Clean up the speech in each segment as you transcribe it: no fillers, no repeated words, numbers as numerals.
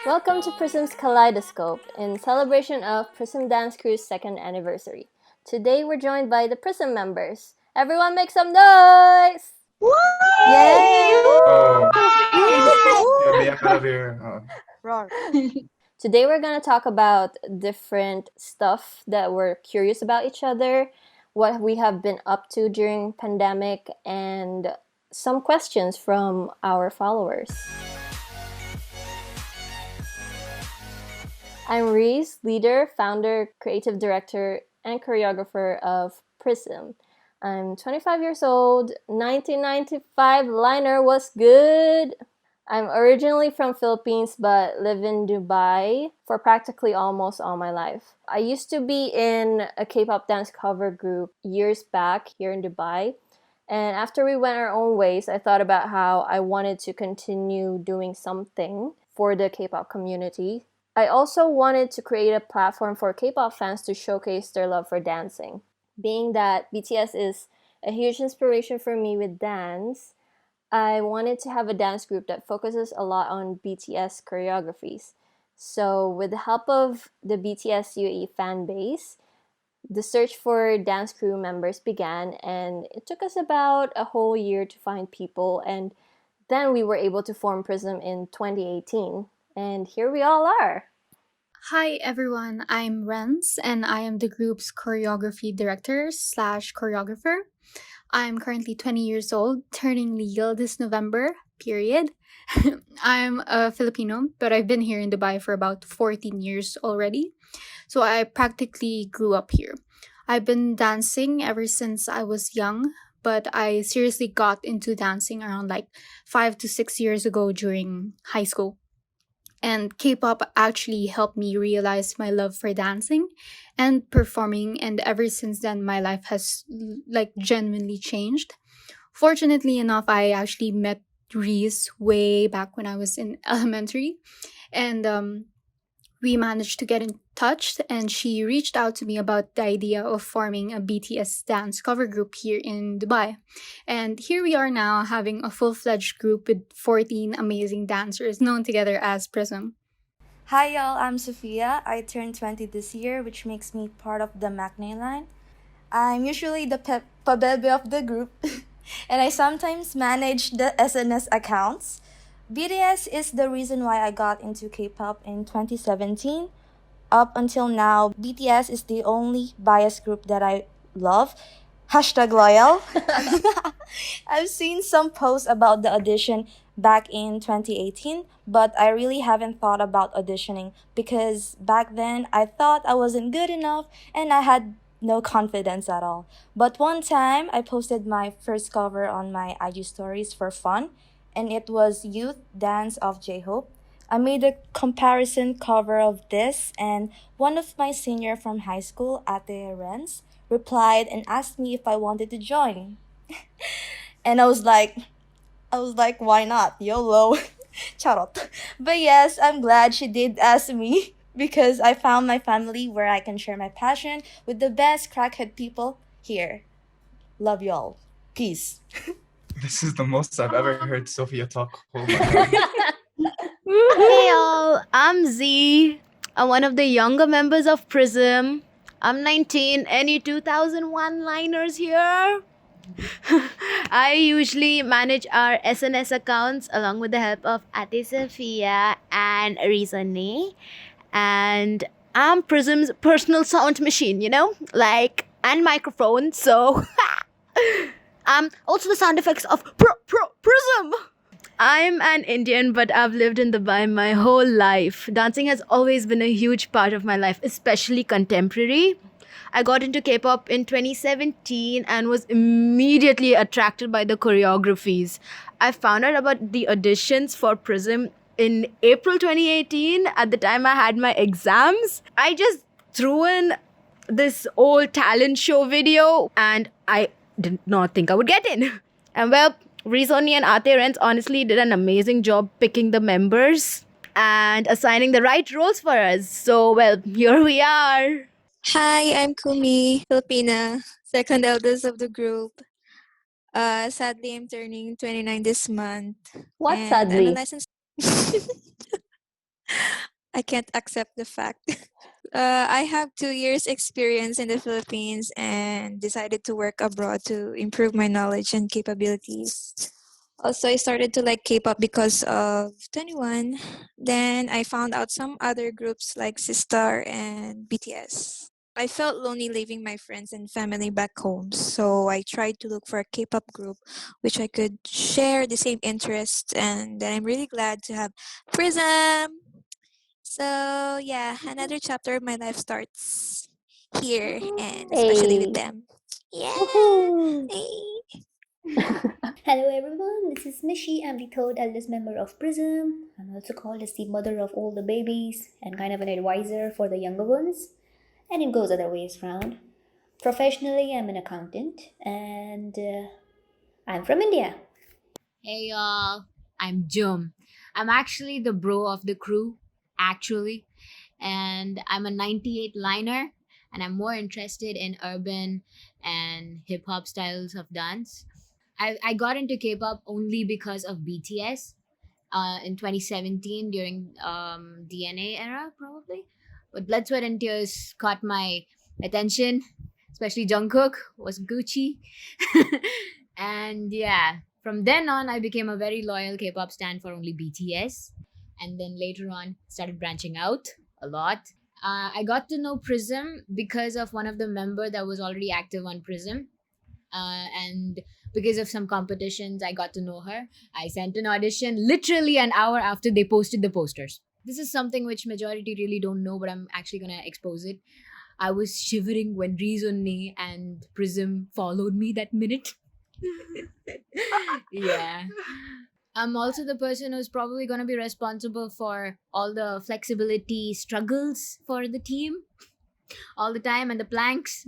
Welcome to PRISM's Kaleidoscope in celebration of PRISM Dance Crew's 2nd anniversary. Today we're joined by the PRISM members. Everyone make some noise! Yay! Oh, Roar. Today we're going to talk about different stuff that we're curious about each other, what we have been up to during pandemic, and some questions from our followers. I'm Reese, leader, founder, creative director, and choreographer of PRISM. I'm 25 years old, 1995 liner was good. I'm originally from Philippines but live in Dubai for practically almost all my life. I used to be in a K-pop dance cover group years back here in Dubai. And after we went our own ways, I thought about how I wanted to continue doing something for the K-pop community. I also wanted to create a platform for K-pop fans to showcase their love for dancing. Being that BTS is a huge inspiration for me with dance, I wanted to have a dance group that focuses a lot on BTS choreographies. So, with the help of the BTS UAE fan base, the search for dance crew members began, and it took us about a whole year to find people, and then we were able to form PRISM in 2018. And here we all are. Hi everyone, I'm Renz and I am the group's choreography director slash choreographer. I'm currently 20 years old, turning legal this November, period. I'm a Filipino, but I've been here in Dubai for about 14 years already. So I practically grew up here. I've been dancing ever since I was young, but I seriously got into dancing around like 5 to 6 years ago during high school. And K-pop actually helped me realize my love for dancing and performing, and ever since then my life has like genuinely changed. Fortunately enough, I actually met Reese way back when I was in elementary, and we managed to get in touch, and she reached out to me about the idea of forming a BTS dance cover group here in Dubai. And here we are now having a full-fledged group with 14 amazing dancers known together as PRISM. Hi y'all, I'm Sophia. I turned 20 this year, which makes me part of the Macne line. I'm usually the pabebe of the group, and I sometimes manage the SNS accounts. BTS is the reason why I got into K-pop in 2017. Up until now, BTS is the only bias group that I love. Hashtag loyal. I've seen some posts about the audition back in 2018, but I really haven't thought about auditioning because back then I thought I wasn't good enough and I had no confidence at all. But one time I posted my first cover on my IG stories for fun, and it was Youth Dance of J-Hope. I made a comparison cover of this, and one of my senior from high school, Ate Renz, replied and asked me if I wanted to join. And I was like, why not? YOLO. Charot. But yes, I'm glad she did ask me because I found my family where I can share my passion with the best crackhead people here. Love y'all. Peace. this is the most I've ever heard Sophia talk. Oh my god. Hey all, I'm Z. I'm one of the younger members of PRISM. I'm 19. Any 2001 liners here? I usually manage our SNS accounts along with the help of Ate Sophia and Rizane. And I'm PRISM's personal sound machine, and microphone. So, also the sound effects of PRISM. I'm an Indian, but I've lived in Dubai my whole life. Dancing has always been a huge part of my life, especially contemporary. I got into K-pop in 2017 and was immediately attracted by the choreographies. I found out about the auditions for PRISM in April 2018. At the time I had my exams, I just threw in this old talent show video and I did not think I would get in. And well, Rizoni and Ate Renz honestly did an amazing job picking the members and assigning the right roles for us. So, well, here we are. Hi, I'm Kumi, Filipina, second eldest of the group. Sadly, I'm turning 29 this month. What And I'm a sadly? licensed I can't accept the fact. I have 2 years experience in the Philippines and decided to work abroad to improve my knowledge and capabilities. Also, I started to like K-pop because of 21. Then I found out some other groups like Sistar and BTS. I felt lonely leaving my friends and family back home, so I tried to look for a K-pop group which I could share the same interests, and then I'm really glad to have Prism. So yeah, another chapter of my life starts here, and especially with Hey. them. Yeah. Woohoo. Hey. Hello everyone, this is Mishi. I'm the third eldest member of PRISM. I'm also called as the mother of all the babies and kind of an advisor for the younger ones. And it goes other ways round. Professionally, I'm an accountant and I'm from India. Hey y'all, I'm Jum. I'm actually the bro of the crew, actually, and I'm a 98 liner, and I'm more interested in urban and hip hop styles of dance. I got into K pop only because of BTS in 2017 during DNA era, probably. But Blood, Sweat, and Tears caught my attention, especially Jungkook was Gucci. And yeah, from then on, I became a very loyal K pop stan for only BTS. And then later on, started branching out a lot. I got to know Prism because of one of the member that was already active on Prism. And because of some competitions, I got to know her. I sent an audition literally an hour after they posted the posters. This is something which majority really don't know, but I'm actually gonna expose it. I was shivering when Rizunni and Prism followed me that minute. Yeah. I'm also the person who's probably going to be responsible for all the flexibility struggles for the team all the time and the planks.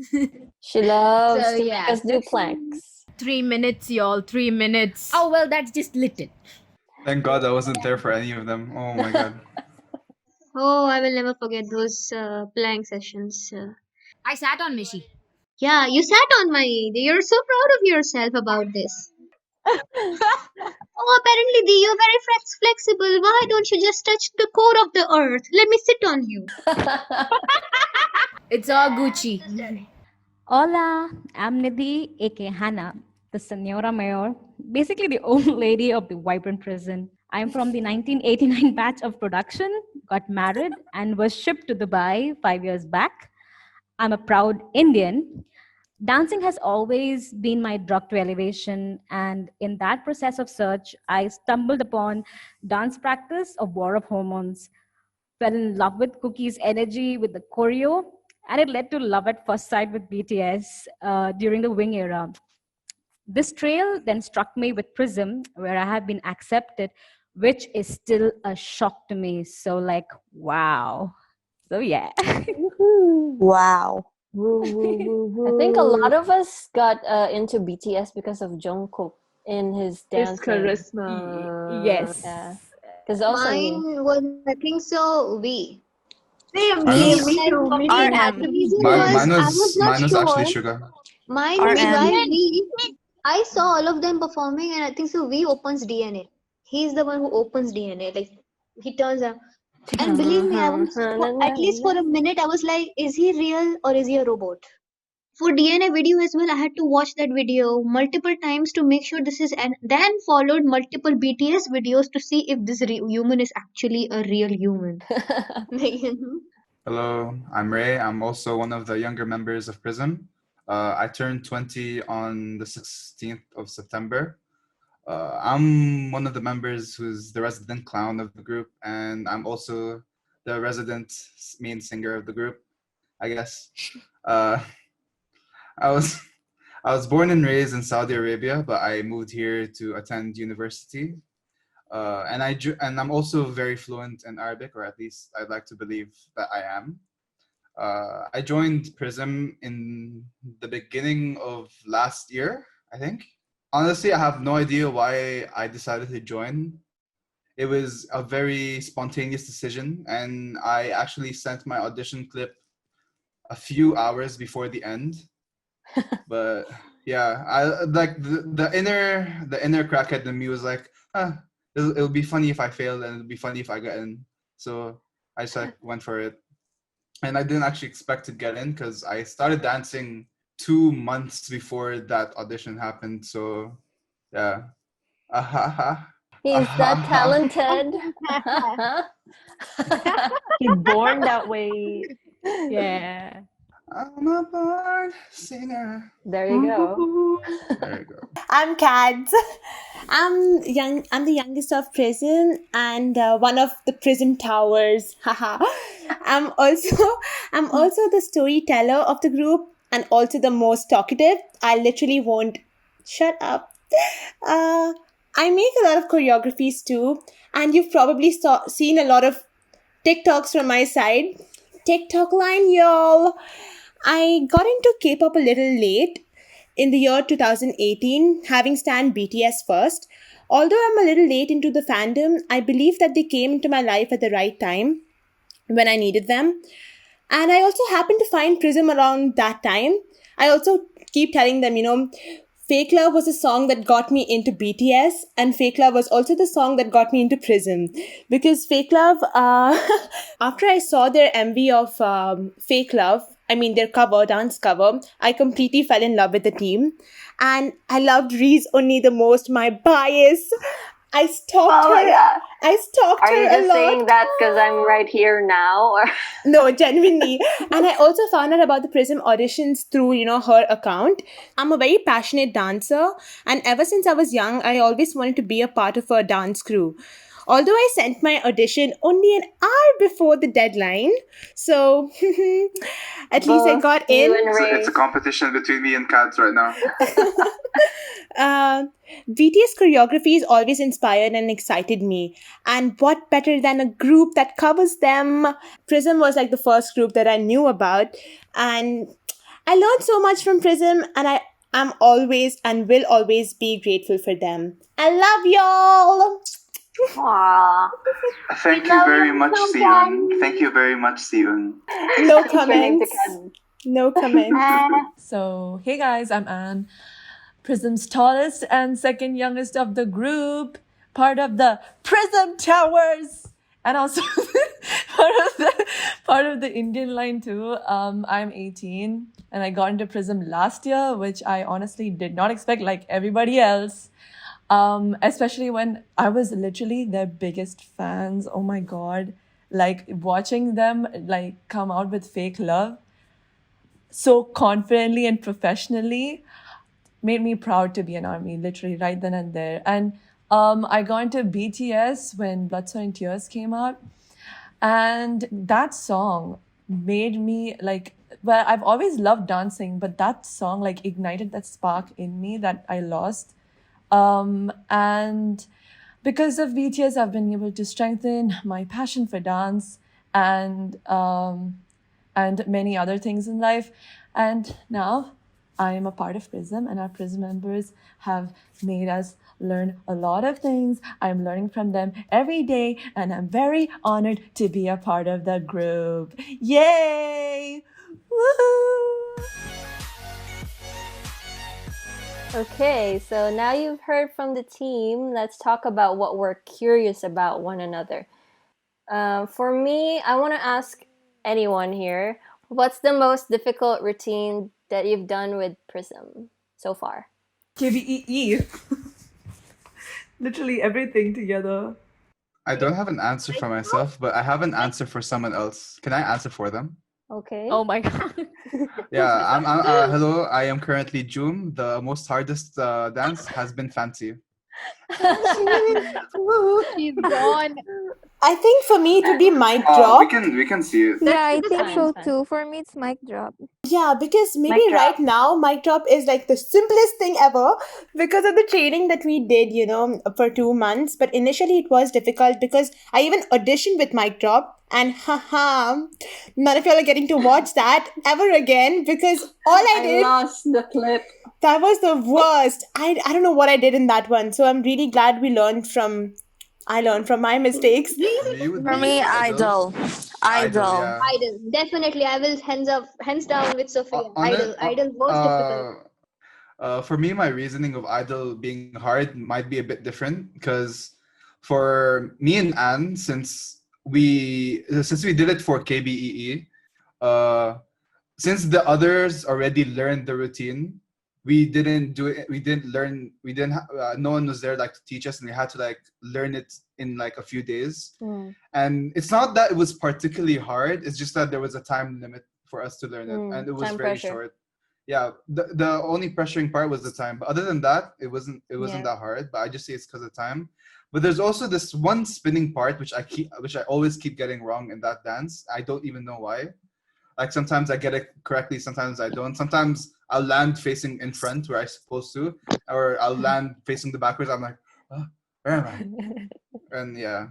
She loves So, to yeah. make us do planks. 3 minutes, y'all. 3 minutes. Oh, well, that's just little. Thank God I wasn't there for any of them. Oh my God. Oh, I will never forget those plank sessions. I sat on Mishi. Yeah, you sat on my. You're so proud of yourself about this. Oh, apparently, you're very flexible. Why don't you just touch the core of the earth? Let me sit on you. It's all Gucci. Hola, I'm Nidhi, aka Hannah, the Senora Mayor, basically the old lady of the vibrant prison. I'm from the 1989 batch of production, got married, and was shipped to Dubai 5 years back. I'm a proud Indian. Dancing has always been my drug to elevation, and in that process of search, I stumbled upon dance practice, a war of hormones. Fell in love with Cookie's energy, with the choreo, and it led to love at first sight with BTS during the Wing era. This trail then struck me with Prism, where I have been accepted, which is still a shock to me. So, like, wow. So, yeah. Wow. Woo, woo, woo, woo. I think a lot of us got into BTS because of Jungkook in his His dancing. charisma. Yes. Yeah. Because also me. Mine was, I think so, V. Same, Mine same, was- me too, me The too. reason Mine, was, mine I was was not mine was actually sure. Sugar. Mine was RM. why V. I saw all of them performing, and I think so. V opens DNA. He's the one who opens DNA. Like he turns up. And believe me, I was at least for a minute. I was like, is he real or is he a robot? For DNA video as well, I had to watch that video multiple times to make sure this is, and then followed multiple BTS videos to see if this human is actually a real human. Hello, I'm Ray. I'm also one of the younger members of PRISM. I turned 20 on the 16th of September. I'm one of the members who's the resident clown of the group, and I'm also the resident main singer of the group, I guess. I was I was born and raised in Saudi Arabia, but I moved here to attend university. And I'm also very fluent in Arabic, or at least I'd like to believe that I am. I joined Prism in the beginning of last year, I think. Honestly, I have no idea why I decided to join. It was a very spontaneous decision, and I actually sent my audition clip a few hours before the end. But yeah, I like the inner crackhead in me was like, it'll be funny if I fail, and it'll be funny if I get in. So I just went for it. And I didn't actually expect to get in because I started dancing 2 months before that audition happened. So yeah. He's that talented. He's born that way. Yeah. I'm a born singer. There you go. There you go. I'm Kads. I'm young. I'm the youngest of PRISM and one of the PRISM towers. Haha. I'm also the storyteller of the group and also the most talkative. I literally won't shut up. I make a lot of choreographies too, and you've probably seen a lot of TikToks from my side. TikTok line, y'all. I got into K-pop a little late in the year 2018, having stan BTS first. Although I'm a little late into the fandom, I believe that they came into my life at the right time when I needed them. And I also happened to find PRISM around that time. I also keep telling them, Fake Love was a song that got me into BTS, and Fake Love was also the song that got me into PRISM. Because Fake Love, after I saw their MV of Fake Love, their dance cover, I completely fell in love with the team. And I loved Reese only the most, my bias. I stalked her. God. I stalked Are her you a just lot. saying that because I'm right here now? Or No, genuinely. And I also found out about the PRISM auditions through, her account. I'm a very passionate dancer. And ever since I was young, I always wanted to be a part of a dance crew. Although I sent my audition only an hour before the deadline. So, at least I got in. It's a competition between me and Kads right now. BTS choreography has always inspired and excited me. And what better than a group that covers them? PRISM was like the first group that I knew about. And I learned so much from PRISM, and I am always and will always be grateful for them. I love y'all! Aww. Thank you very much, Siun. Thank you very much, Siun. No comments. No comments. So, hey guys, I'm Anne, PRISM's tallest and second youngest of the group, part of the PRISM Towers, and also part of the Indian line too. I'm 18 and I got into PRISM last year, which I honestly did not expect, like everybody else. Especially when I was literally their biggest fans. Oh my god, like watching them like come out with Fake Love so confidently and professionally made me proud to be an ARMY, literally right then and there. And I got into BTS when Blood, Sweat and Tears came out, and that song made me I've always loved dancing, but that song like ignited that spark in me that I lost. And because of BTS, I've been able to strengthen my passion for dance and many other things in life. And now I am a part of PRISM, and our PRISM members have made us learn a lot of things. I'm learning from them every day, and I'm very honored to be a part of the group. Yay! Woohoo! Okay, so now you've heard from the team. Let's talk about what we're curious about one another. For me, I want to ask anyone here, what's the most difficult routine that you've done with PRISM so far? KBEE. Literally everything together. I don't have an answer for myself, but I have an answer for someone else. Can I answer for them? Okay. Oh my god. Yeah, I'm hello, I am currently Joom. The most hardest dance has been Fancy. She's gone. I think for me it would be mic drop. We can see it. Yeah, I think Fine, so fine. too. For me, it's mic drop. Yeah, because maybe Mic drop. right now, mic drop is like the simplest thing ever because of the training that we did, for 2 months. But initially it was difficult because I even auditioned with mic drop, and none of y'all are getting to watch that ever again because all I did, lost the clip. that was the worst. I don't know what I did in that one. So I'm really glad I learned from my mistakes. For me, idol. Idol. Yeah. Idol. Definitely, I will hands down with Sophia. Idol was difficult. For me, my reasoning of Idol being hard might be a bit different because for me and Anne, since since we did it for KBEE, since the others already learned the routine, we didn't do it. We didn't learn. We didn't. No one was there like to teach us, and we had to like learn it in like a few days. And it's not that it was particularly hard. It's just that there was a time limit for us to learn it, and it was Time very pressure. short. Yeah, the only pressuring part was the time. But other than that, it wasn't Yeah. that hard. But I just say it's because of time. But there's also this one spinning part which I always keep getting wrong in that dance. I don't even know why. Like sometimes I get it correctly, sometimes I don't. Sometimes I'll land facing in front where I'm supposed to, or I'll land facing the backwards. I'm like, oh, where am I? And yeah.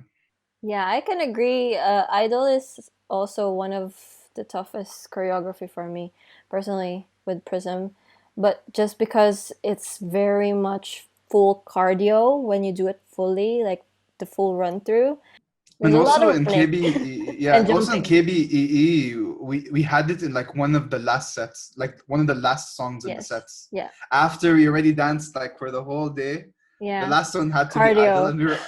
Yeah, I can agree. Idol is also one of the toughest choreography for me personally with Prism, but just because it's very much full cardio when you do it fully, like the full run through. And There's a lot also of in running KBEE, yeah, and also in jumping. KBEE, we had it in like one of the last sets, like one of the last songs in the Yes. sets. Yeah. After we already danced like for the whole day, Yeah. the last one had to be Idol, Cardio. and we were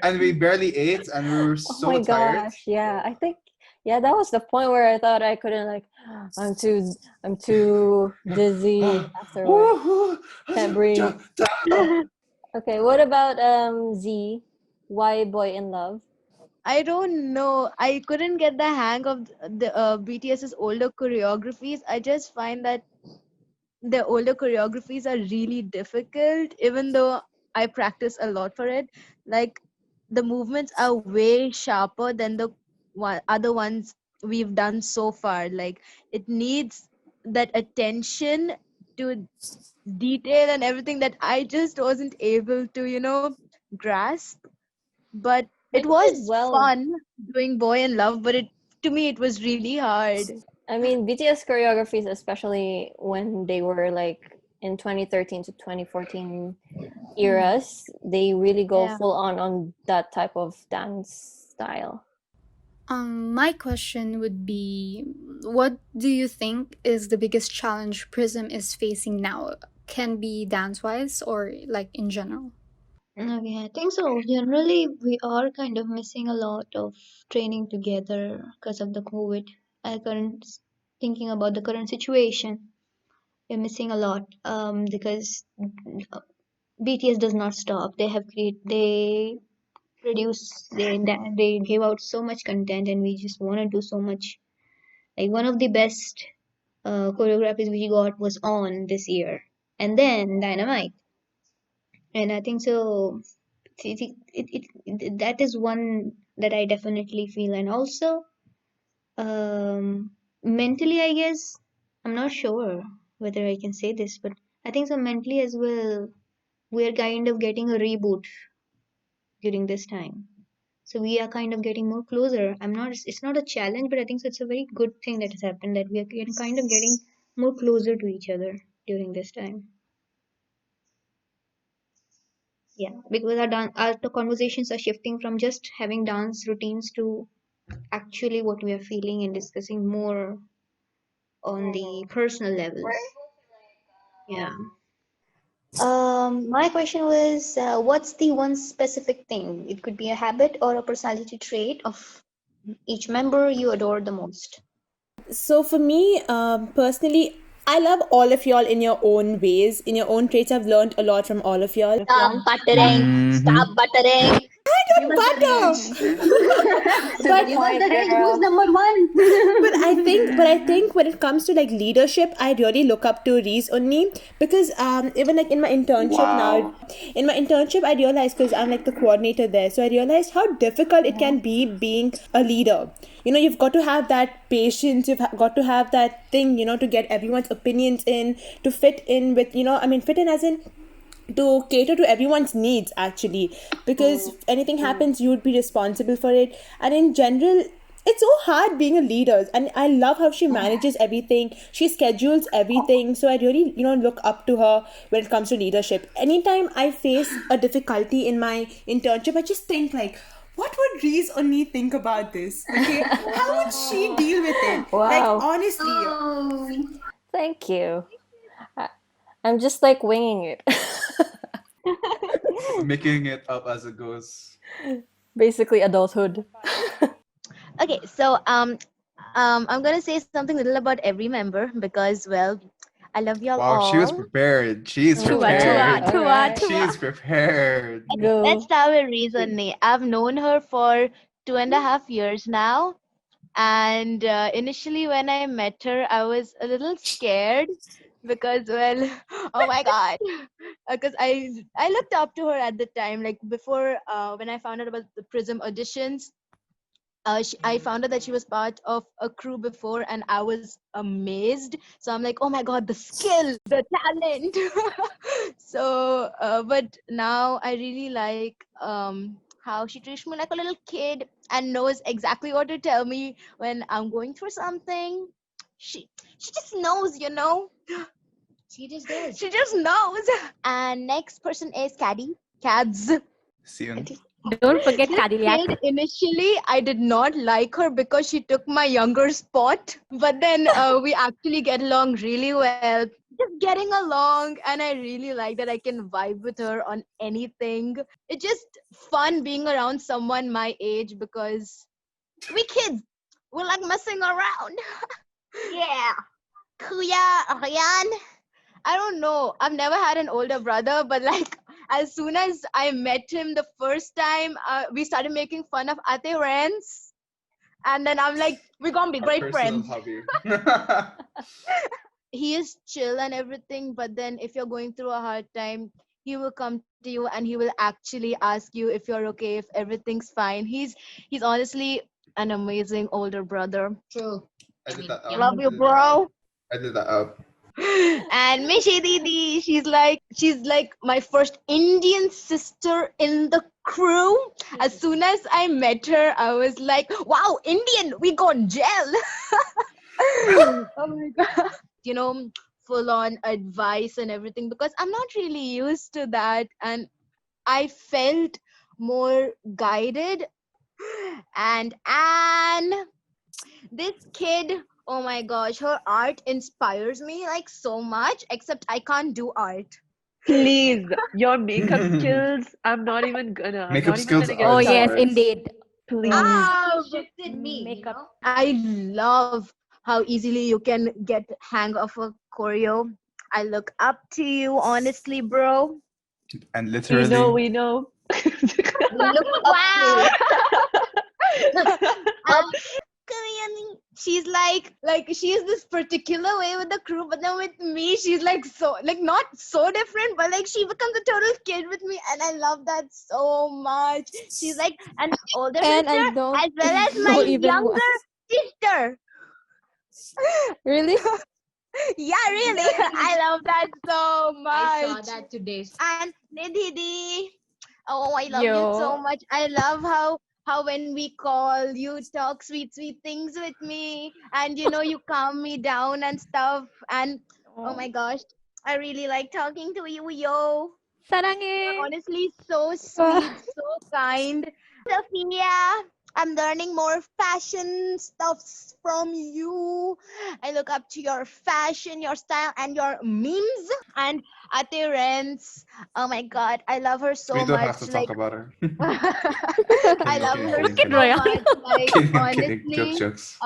and we barely ate, and we were Oh so my tired. gosh, yeah. I think that was the point where I thought I couldn't like I'm too dizzy afterwards. Can't breathe. Okay, what about Z? Why Boy in Love? I don't know. I couldn't get the hang of the BTS's older choreographies. I just find that the older choreographies are really difficult, even though I practice a lot for it. Like the movements are way sharper than the other ones we've done so far. Like it needs that attention to detail and everything that I just wasn't able to, grasp. But But it you did was well. fun doing Boy in Love, but to me it was really hard. I mean, BTS choreographies, especially when they were like in 2013 to 2014 eras, they really go Yeah. full on that type of dance style. My question would be, what do you think is the biggest challenge Prism is facing now? Can be dance-wise or like in general? Okay, I think so. Generally, we are kind of missing a lot of training together because of the COVID. Thinking about the current situation, we're missing a lot because BTS does not stop. They produce, they give out so much content, and we just want to do so much. Like one of the best choreographies we got was on this year, and then Dynamite, and I think so. That is one that I definitely feel, and also mentally, I guess I'm not sure whether I can say this, but I think so mentally as well. We're kind of getting a reboot during this time, so we are kind of getting more closer. It's not a challenge, but I think so it's a very good thing that has happened, that we are kind of getting more closer to each other during this time. Yeah, because our the conversations are shifting from just having dance routines to actually what we are feeling and discussing more on the personal levels. Yeah. My question was, what's the one specific thing? It could be a habit or a personality trait of each member you adore the most. So for me, personally, I love all of y'all in your own ways, in your own traits. I've learned a lot from all of y'all. Stop buttering. Stop buttering. I don't butter. But you got the range. Who's number one? But I think when it comes to like leadership, I really look up to Reese only because even like in my internship now, in my internship I realized, because I'm like the coordinator there, so I realized how difficult it can be being a leader. You've got to have that patience. Got to have that thing, to get everyone's opinions in, to fit in with, fit in as in to cater to everyone's needs actually, because if anything happens you would be responsible for it. And in general, it's so hard being a leader, and I love how she manages everything, she schedules everything. So I really look up to her when it comes to leadership. Anytime I face a difficulty in my internship, I just think like, what would Reese only think about this? Okay, how would she deal with it? Wow. Like honestly. Thank you. I'm just like winging it. Making it up as it goes. Basically adulthood. Okay, so I'm gonna say something little about every member because, well, I love y'all Wow, she was all. prepared. She's Tua, tua, prepared. tua, Alright. tua. She's prepared. Let's Go. start with reason. I've known her for 2.5 years now, and initially when I met her, I was a little scared because, well, oh my god, because I looked up to her at the time, like before when I found out about the Prism auditions. I found out that she was part of a crew before, and I was amazed. So I'm like, oh my god, the skill, the talent. So, but now I really like how she treats me like a little kid and knows exactly what to tell me when I'm going through something. She she just knows, you know. She just does. She just knows. And next person is Caddy. Cads. Soon. Don't forget This Cadillac. kid, initially, I did not like her because she took my younger spot. But then we actually get along really well. Just getting along, and I really like that I can vibe with her on anything. It's just fun being around someone my age because we kids, we like messing around. Yeah. Kuya, Ryan. I don't know. I've never had an older brother, but like as soon as I met him the first time, we started making fun of Ate Rens. And then I'm like, we're gonna be Our great personal friends. hobby. He is chill and everything, but then if you're going through a hard time, he will come to you and he will actually ask you if you're okay, if everything's fine. He's honestly an amazing older brother. True. Edit that I out. love you, Edit that out. bro. Edit that out. And Mishi Didi, she's like my first Indian sister in the crew. As soon as I met her, I was like, wow, Indian, we got gel. Oh my god. You know, full on advice and everything because I'm not really used to that and I felt more guided. And Anne, this kid, oh my gosh, her art inspires me like so much, except I can't do art. Please, your makeup skills. I'm not even Makeup skills get Oh are yes, started. stars. indeed. Please. Shifted me, Makeup. I love how easily you can get hang of a choreo. I look up to you, honestly, bro. And We literally, know. Look up Wow. to. And she's like she's this particular way with the crew, but then with me, she's like so like not so different, but like she becomes a total kid with me, and I love that so much. She's like an older And I sister don't as well as know my even what. younger sister. Really? Yeah, really. I love that so I saw much. that today. And Nidhi, oh, I love you so Yo. much. I love how when we call, you talk sweet things with me, and you calm me down and stuff. And oh my gosh, I really like talking to you, yo. You're Sarange. honestly so sweet, so kind. Sophia, I'm learning more fashion stuffs from you. I look up to your fashion, your style, and your memes. And Ate Renz, oh my god, I love her we so don't have to much. talk Like, about her. I Kidding, love kidding, her kidding, Kid kidding. so Royal. much. Like, Kidding, I'm kidding. honestly, Jokes.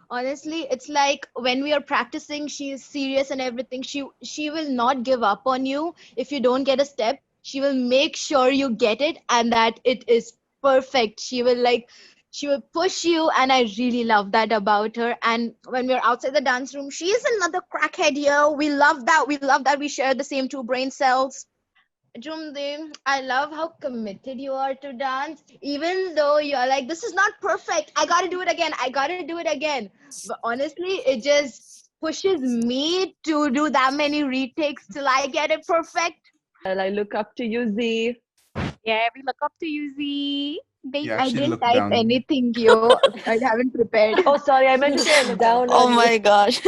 honestly, it's like when we are practicing, she is serious and everything. She will not give up on you if you don't get a step. She will make sure you get it and that it is perfect. She will push you, and I really love that about her. And when we're outside the dance room, she is another crackhead here. We love that. We love that we share the same two brain cells. Jumde, I love how committed you are to dance. Even though you're like, this is not perfect. I gotta do it again. I gotta do it again. But honestly, it just pushes me to do that many retakes till I get it perfect. Well, I look up to you, Z. Yeah, we look up to you, Z. You I actually didn't look type down. anything, yo. I haven't prepared. Oh, sorry, I meant You to say I said look down up. Oh on you. my gosh.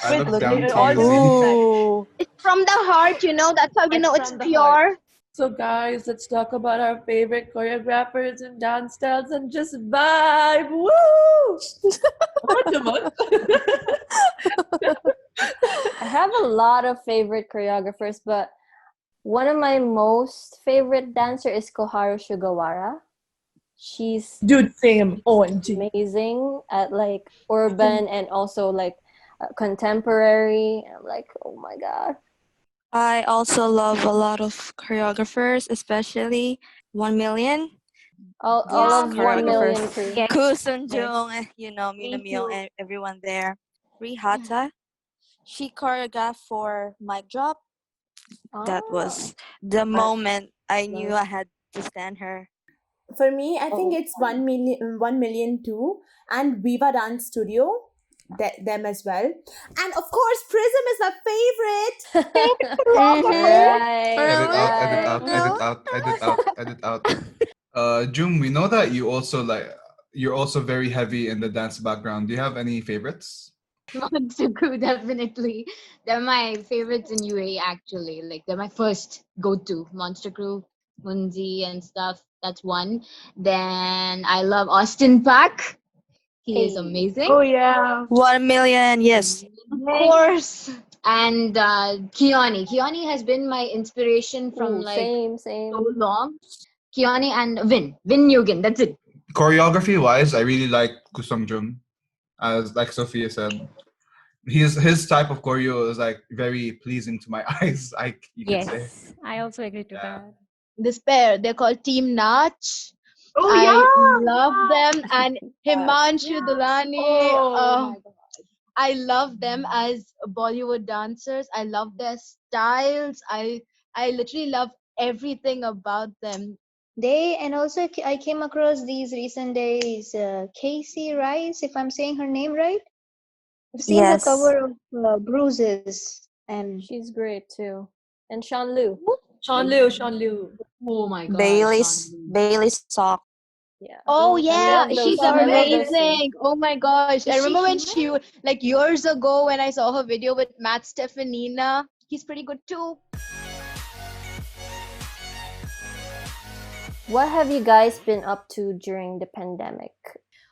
I With look down to all you, due Z. respect. Ooh. It's from the heart, that's how you know it's From the heart. pure. So, guys, let's talk about our favorite choreographers and dance styles and just vibe. Woo! What the month? I have a lot of favorite choreographers, but one of my most favorite dancer is Koharu Sugawara. She's Dude, same. OMG. amazing at like urban and also like contemporary. I'm like, oh my god. I also love a lot of choreographers, especially 1 Million. All These of 1 choreographers, million too. Yes. Koo Sun Yes. Jung, Mina Me Myung, too. and everyone there. Rihata, she choreographed for Mic Drop. That was the moment I knew I had to stand her. For me, I think it's 1 million too, and Viva Dance Studio, them as well, and of course Prism is my favorite. Right, Edit out, edit right. out, edit out, edit out, edit out. Jung, we know that you're also very heavy in the dance background. Do you have any favorites? Monster Crew, definitely. They're my favorites in UAE, actually. Like, they're my first go to. Monster Crew, Munzi, and stuff. That's one. Then I love Austin Pack. He is amazing. Oh yeah. 1 Million, yes. Of course. And Kiani. Kiani has been my inspiration from Ooh, like same. so long. Kiani and Vin Nugent. That's it. Choreography wise, I really like Kusong Jung. As like Sophia said, his type of choreo is like very pleasing to my eyes. You could say. Yes. I also agree to that. This pair, they're called Team Nach. Oh I yeah. love them. And Himanshu Dulani. Oh my god. I love them as Bollywood dancers. I love their styles. I literally love everything about them. They and also I came across these recent days Casey Rice, if I'm saying her name right. I've seen her Yes. cover of Bruises and She's great too. And Sean Liu. Sean Liu. Oh my god. Bailey's sock. Yeah. Oh I yeah, love those. she's I love those too. amazing. Oh my gosh. I Is she remember when female? like years ago when I saw her video with Matt Stefanina. He's pretty good too. What have you guys been up to during the pandemic?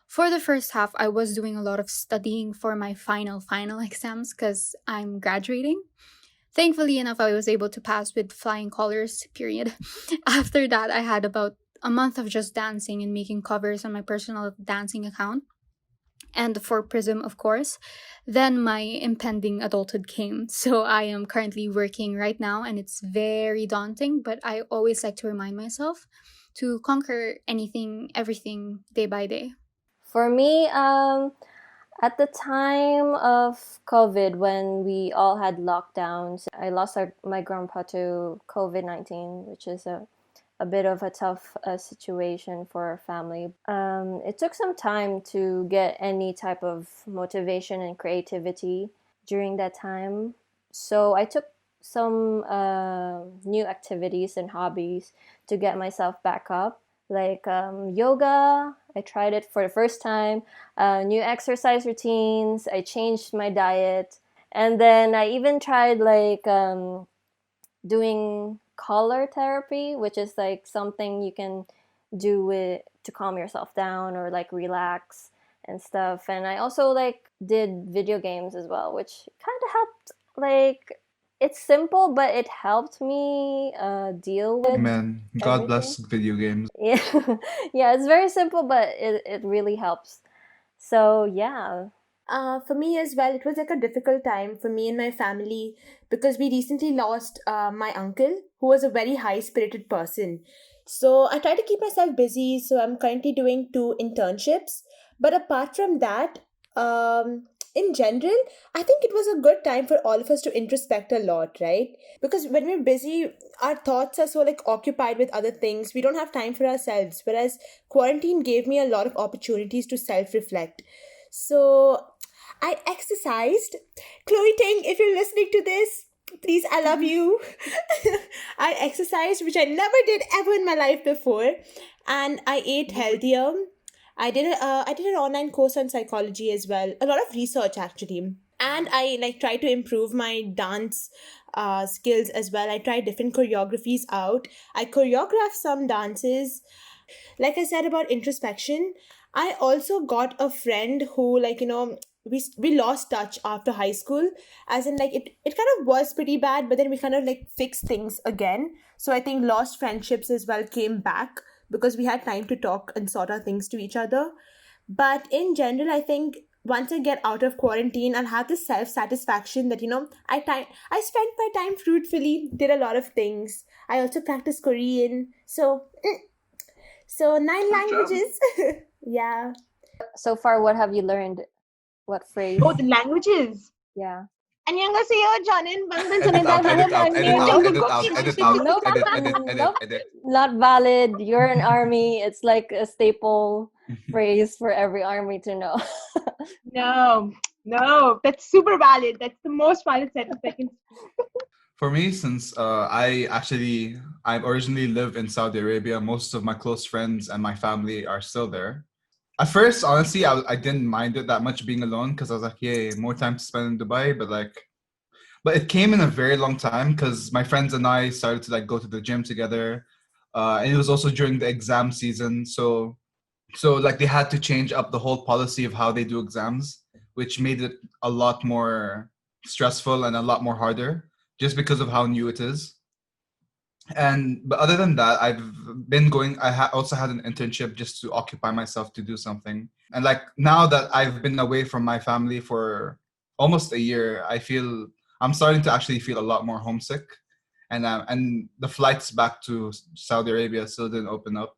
For the first half, I was doing a lot of studying for my final exams because I'm graduating. Thankfully enough, I was able to pass with flying colors, period. After that, I had about a month of just dancing and making covers on my personal dancing account. And for Prism, of course. Then my impending adulthood came. So I am currently working right now, and it's very daunting, but I always like to remind myself to conquer anything, everything, day by day. For me, at the time of COVID, when we all had lockdowns, I lost my grandpa to COVID-19, which is a bit of a tough situation for our family. It took some time to get any type of motivation and creativity during that time. So I took some new activities and hobbies to get myself back up, like yoga. I tried it for the first time, new exercise routines. I changed my diet. And then I even tried like doing color therapy, which is like something you can do with to calm yourself down or like relax and stuff. And I also like did video games as well, which kind of helped. Like, it's simple, but it helped me deal with Man, God everything. bless video games. Yeah. Yeah, it's very simple, but it really helps. So yeah. For me as well, it was like a difficult time for me and my family because we recently lost my uncle, who was a very high spirited person. So I try to keep myself busy. So I'm currently doing 2 internships. But apart from that, in general, I think it was a good time for all of us to introspect a lot, right? Because when we're busy, our thoughts are so like occupied with other things. We don't have time for ourselves. Whereas quarantine gave me a lot of opportunities to self reflect. So I exercised. Chloe Ting, if you're listening to this, please, I love you. I exercised, which I never did ever in my life before, and I ate healthier. I did an online course on psychology as well. A lot of research actually, and I like try to improve my dance skills as well. I tried different choreographies out. I choreographed some dances. Like I said about introspection, I also got a friend who, like, we lost touch after high school, as in like it kind of was pretty bad, but then we kind of like fixed things again. So I think lost friendships as well came back because we had time to talk and sort out things to each other. But in general, I think once I get out of quarantine, I'll have this self-satisfaction that, I spent my time fruitfully, did a lot of things. I also practiced Korean. So 9 languages. Yeah. So far, what have you learned? What phrase? Oh, the languages. Yeah. 안녕하세요. 저는 방금 Edit out, edit out, edit out, 방금 edit out, edit out, Nope, edit, edit, edit, nope, edit. not valid. You're an army. It's like a staple phrase for every army to know. No, that's super valid. That's the most valid sentence I can speak. For me, since I originally live in Saudi Arabia, most of my close friends and my family are still there. At first, honestly, I didn't mind it that much being alone because I was like, yay, more time to spend in Dubai. But it came in a very long time because my friends and I started to go to the gym together, and it was also during the exam season. So they had to change up the whole policy of how they do exams, which made it a lot more stressful and a lot more harder just because of how new it is. But other than that, I've been going. Also had an internship just to occupy myself to do something. And now that I've been away from my family for almost a year, I'm starting to actually feel a lot more homesick. And the flights back to Saudi Arabia still didn't open up,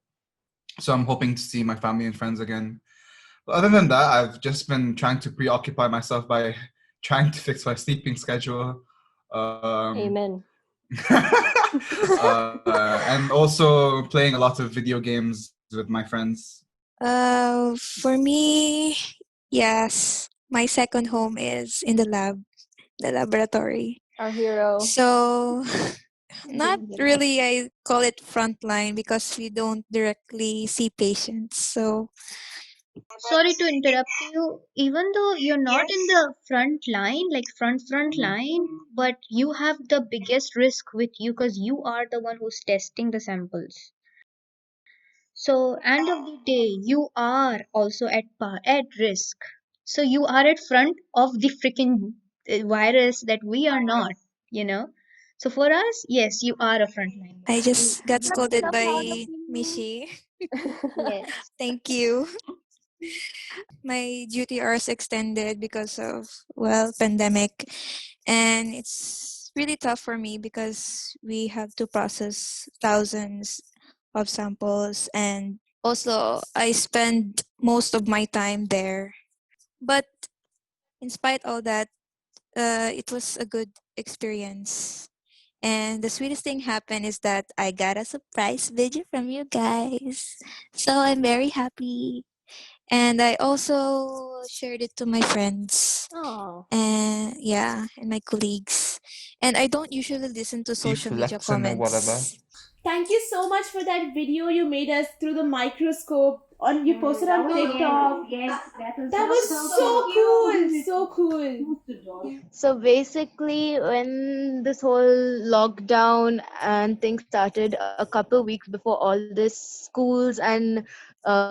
so I'm hoping to see my family and friends again. But other than that, I've just been trying to preoccupy myself by trying to fix my sleeping schedule. Amen. And also playing a lot of video games with my friends. For me, yes, my second home is in the laboratory. Our hero. So, not really, I call it frontline because we don't directly see patients. So, Sorry to interrupt you. Even though you're not in the front line, like front line, but you have the biggest risk with you because you are the one who's testing the samples. So end of the day, you are also at risk. So you are at front of the freaking virus that we are not, you know. So for us, yes, you are a frontline. I just got scolded by Mishi. Yes. Thank you. My duty hours extended because of, well, pandemic. And it's really tough for me because we have to process thousands of samples, and also I spend most of my time there. But in spite all that, it was a good experience. And the sweetest thing happened is that I got a surprise video from you guys. So I'm very happy. And I also shared it to my friends. Oh. And yeah, and my colleagues. And I don't usually listen to social media comments. Thank you so much for that video you made us through the microscope. You posted on TikTok. That was so cool. So cool. So basically, when this whole lockdown and things started, a couple weeks before all this schools and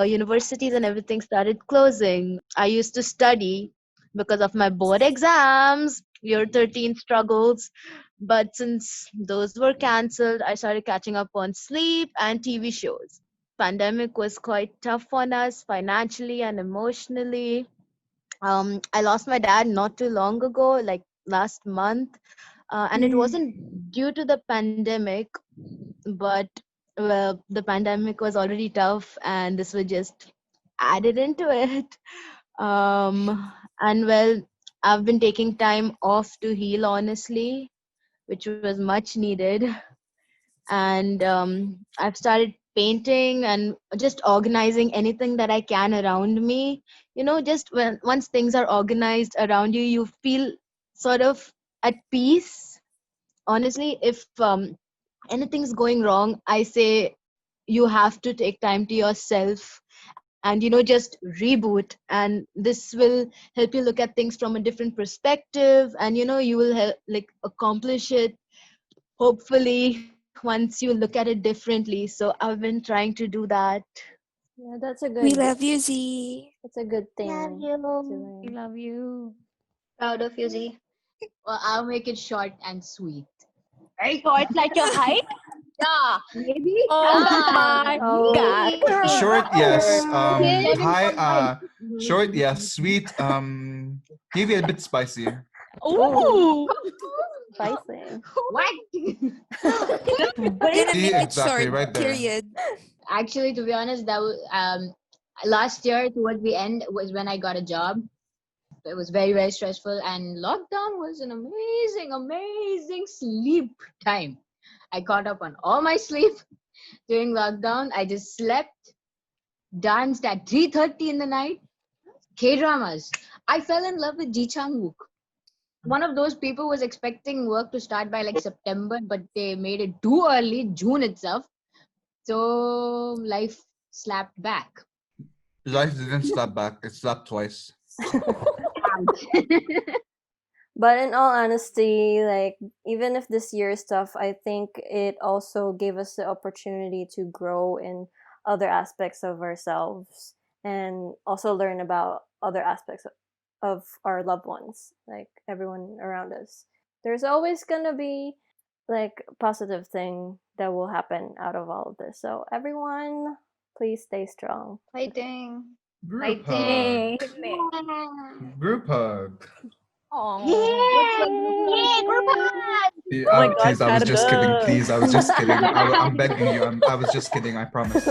universities and everything started closing, I used to study because of my board exams, year 13 struggles. But since those were cancelled, I started catching up on sleep and TV shows. Pandemic was quite tough on us financially and emotionally. I lost my dad not too long ago, like last month, and it wasn't due to the pandemic, but well, the pandemic was already tough, and this was just added into it. And well, I've been taking time off to heal, honestly, which was much needed. And I've started painting and just organizing anything that I can around me. Just once things are organized around you, you feel sort of at peace. Honestly, if anything's going wrong, I say you have to take time to yourself and just reboot, and this will help you look at things from a different perspective, and you will accomplish it, hopefully, once you look at it differently. So I've been trying to do that. Yeah, that's a We good. love you, Z. That's a good thing. Love to you. learn. We love you. Proud of you, Z. Well, I'll make it short and sweet. Very good. Like your height. Yeah, maybe. Oh Ah, my God. Short, yes. High, 7.5. short, yes. Sweet, maybe a bit spicy. Ooh. Spicy. What? Gonna See, make it exactly, short. right there. Period. Actually, to be honest, that was last year towards the end was when I got a job. It was very, very stressful, and lockdown was an amazing, amazing sleep time. I caught up on all my sleep during lockdown. I just slept, danced at 3:30 in the night, K-dramas. I fell in love with Ji Chang-wook. One of those people was expecting work to start by like September, but they made it too early, June itself. So life slapped back. Life didn't slap back, it slapped twice. But in all honesty, like even if this year is tough, I think it also gave us the opportunity to grow in other aspects of ourselves and also learn about other aspects of our loved ones, like everyone around us. There's always gonna be like positive thing that will happen out of all of this. So everyone, please stay strong. Fighting. Group Yay. hug. Group hug. Yay, group hug! Yeah, Oh my God, please, I was just kidding. Karga. Please, I was just kidding. I'm begging you. I was just kidding. I promise.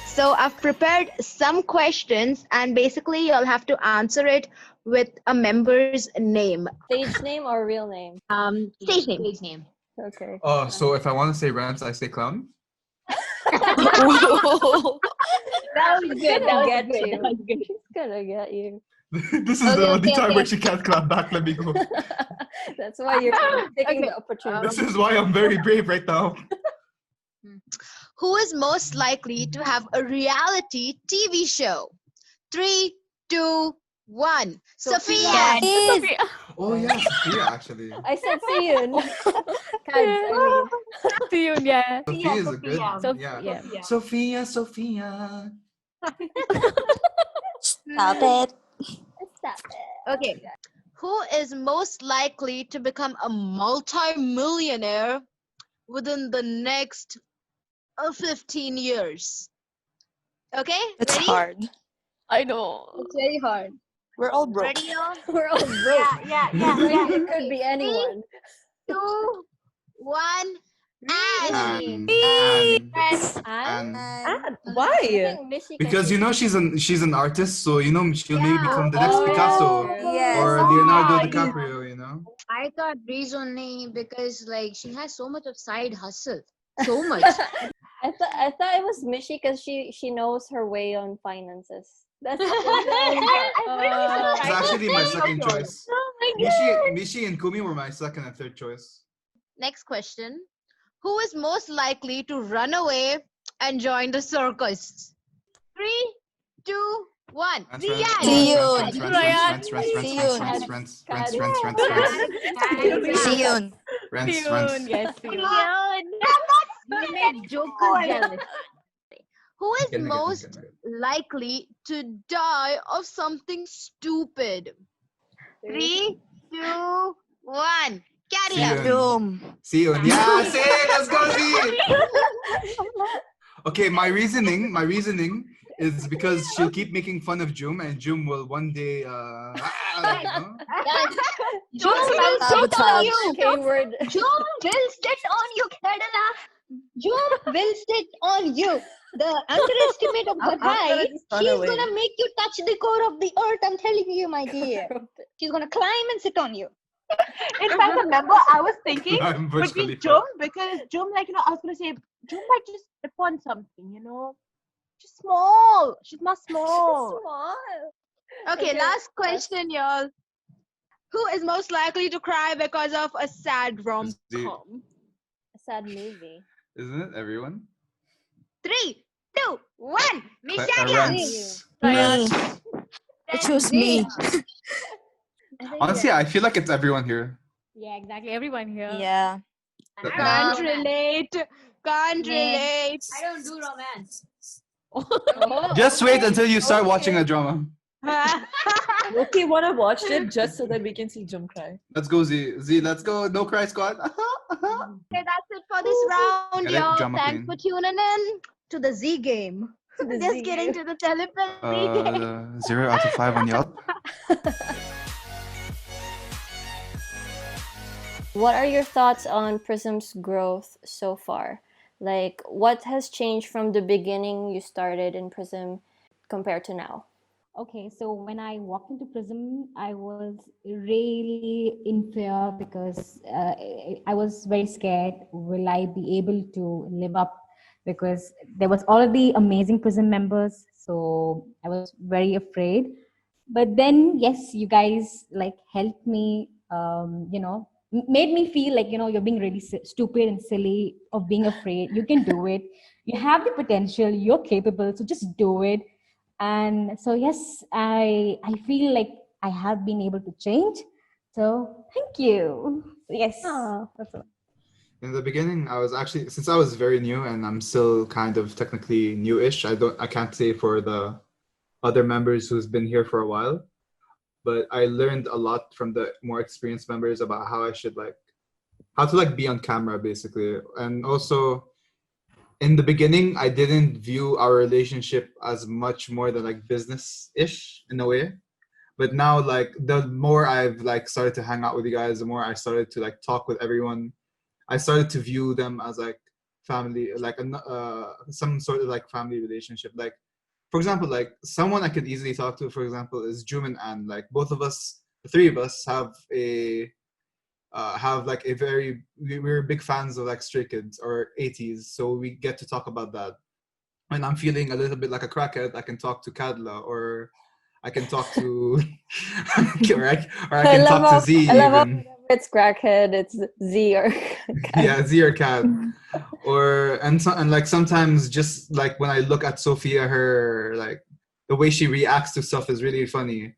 So I've prepared some questions, and basically you'll have to answer it with a member's name. Stage name or real name? Stage name. Stage name. Okay. Oh, so if I want to say Rance, I say clown. That was good. That was Get good. you. That was good. She's gonna get you. This is the only time where she can't clap back. Let me go. That's why you're taking the opportunity. This is why I'm very brave right now. Who is most likely to have a reality TV show? 3, 2, 1. Sophia! Please. Oh yeah, Sophia actually. I said Siyun. Kads, I mean. Siyun, yeah. Sophia is a good. Sophia. Yeah. Sophia. Stop it. Stop it. Okay. Who is most likely to become a multi-millionaire within the next 15 years? Okay, It's ready? hard. I know. It's very hard. We're all broke. Ready, y'all? We're all broke. It could be anyone. 2, 1, and Why? Because you know she's an artist, so you know she'll maybe become the next Oh, Picasso Yes. or Leonardo DiCaprio. You know. I thought Breeze only because like she has so much of side hustle. So much. I thought it was Mishi because she knows her way on finances. That's It's actually my second choice. Oh my Mishi and Kumi were my second and third choice. Next question. Who is most likely to run away and join the circus? 3, 2, 1. Siyun. Yes, You made Joker jealous. Who is most likely to die of something stupid? 3, 2, 1. Carry on. See you. Yeah, see, let's go see. Okay, my reasoning is because she'll keep making fun of Jum, and Jum will one day, you know? Jum will sit on you. Jum will sit on you, Kerala. Jum will sit on you. The underestimate of the height, she's gonna make you touch the core of the earth. I'm telling you, my dear. She's gonna climb and sit on you. In fact, remember, I was thinking I'm Burj between Khalifa. Jum, because Jum, like, I was going to say, Jum might just step on something, She's small. She's not small. Okay, last question, y'all. Who is most likely to cry because of a sad rom-com? A sad movie. Isn't it everyone? 3, 2, 1. Rance. Choose me. Honestly, I feel like it's everyone here. Yeah, exactly. Everyone here. Yeah. Can't relate. Can't relate. I don't do romance. Just wait until you start watching a drama. Okay, wanna watch it just so that we can see Jum cry. Let's go, Z. Z, let's go. No cry squad. Okay, that's it for this round, Get it? y'all. Drama Thanks queen. for tuning in to the Z game. Just kidding, to the telepathy game. 0 out of 5 on Yelp. What are your thoughts on Prism's growth so far? Like, what has changed from the beginning you started in Prism compared to now? Okay, so when I walked into Prism, I was really in fear because I was very scared. Will I be able to live up? Because there was already amazing Prism members, so I was very afraid. But then, yes, you guys like helped me. Made me feel like you're being really stupid and silly of being afraid. You can do it. You have the potential. You're capable. So just do it. And so yes, I feel like I have been able to change, so thank you. Yes. That's all. In the beginning, I was actually, since I was very new and I'm still kind of technically newish, I can't say for the other members who's been here for a while, but I learned a lot from the more experienced members about how I should how to be on camera basically. And also in the beginning, I didn't view our relationship as much more than business-ish in a way. But now the more I've started to hang out with you guys, the more I started to talk with everyone. I started to view them as family, some sort of family relationship. For example, someone I could easily talk to, for example, is Jum and Ann. Both of us, the three of us, have a very, we're big fans of Stray Kids or 80s, so we get to talk about that. When I'm feeling a little bit like a crackhead, I can talk to Kadla, or I can talk to or I can talk to Z I love how even. it's crackhead, it's Z or Yeah, Z or Cad. And sometimes just when I look at Sophia, her the way she reacts to stuff is really funny.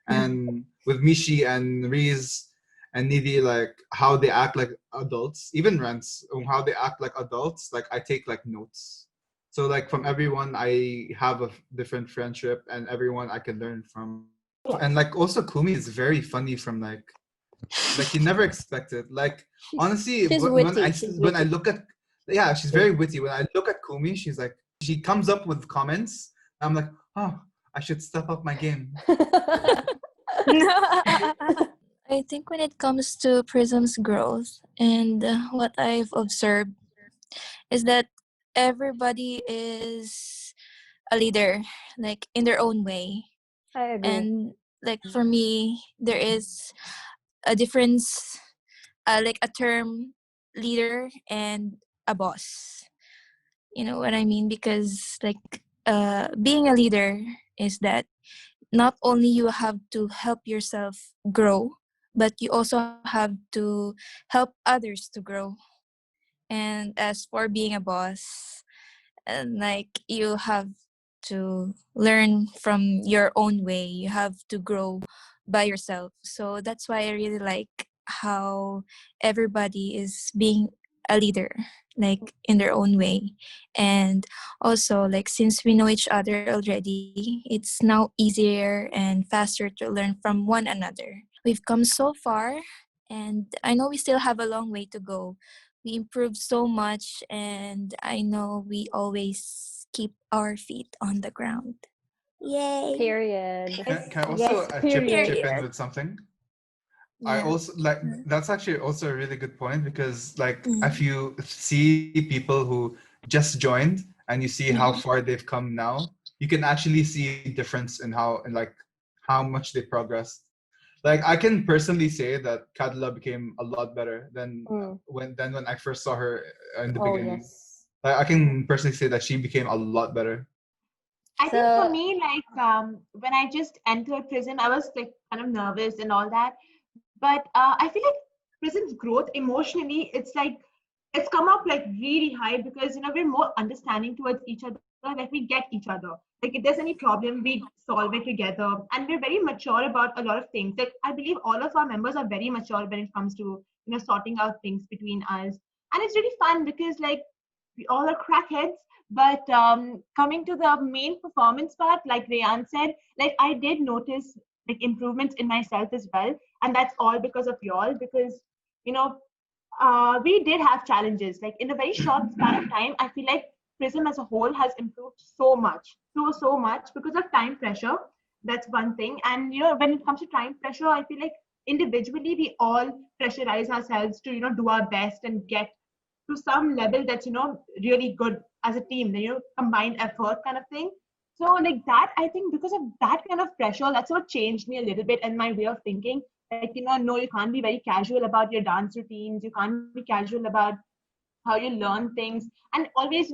And with Mishi and Reese and Nidhi, how they act like adults, even Rents, how they act like adults, I take notes. So from everyone, I have a different friendship, and everyone I can learn from. And also Kumi is very funny from you never expect it. Honestly, she's when witty. I look at, yeah, she's very witty. When I look at Kumi, she comes up with comments. I'm like, oh, I should step up my game. I think when it comes to Prism's growth and what I've observed is that everybody is a leader, in their own way. I agree. And for me, there is a difference, a term leader and a boss. You know what I mean? Because being a leader is that not only you have to help yourself grow, but you also have to help others to grow. And as for being a boss, and you have to learn from your own way, you have to grow by yourself. So that's why I really like how everybody is being a leader, in their own way. And also, since we know each other already, it's now easier and faster to learn from one another. We've come so far, and I know we still have a long way to go. We improved so much, and I know we always keep our feet on the ground. Yay! Period. Can I also chip in with something? I Yeah. also that's actually also a really good point, because if you see people who just joined and you see how far they've come now, you can actually see difference in how much they progressed. I can personally say that Kadla became a lot better than when I first saw her in the beginning. Yes. I can personally say that she became a lot better. I think for me, when I just entered Prism, I was kind of nervous and all that. But I feel like Prism's growth emotionally, it's come up really high, because we're more understanding towards each other. We get each other. If there's any problem, we solve it together, and we're very mature about a lot of things. I believe all of our members are very mature when it comes to sorting out things between us, and it's really fun because we all are crackheads, But coming to the main performance part, like Rayan said, like I did notice like improvements in myself as well, and that's all because of y'all. Because you know, we did have challenges. Like in a very short span of time, I feel like Prism as a whole has improved so much, so much because of time pressure. That's one thing. And when it comes to time pressure, I feel like individually we all pressurize ourselves to do our best and get to some level that's really good as a team, combined effort kind of thing. So like that, I think because of that kind of pressure, that's what changed me a little bit in my way of thinking. Like, no, you can't be very casual about your dance routines. You can't be casual about how you learn things. And always,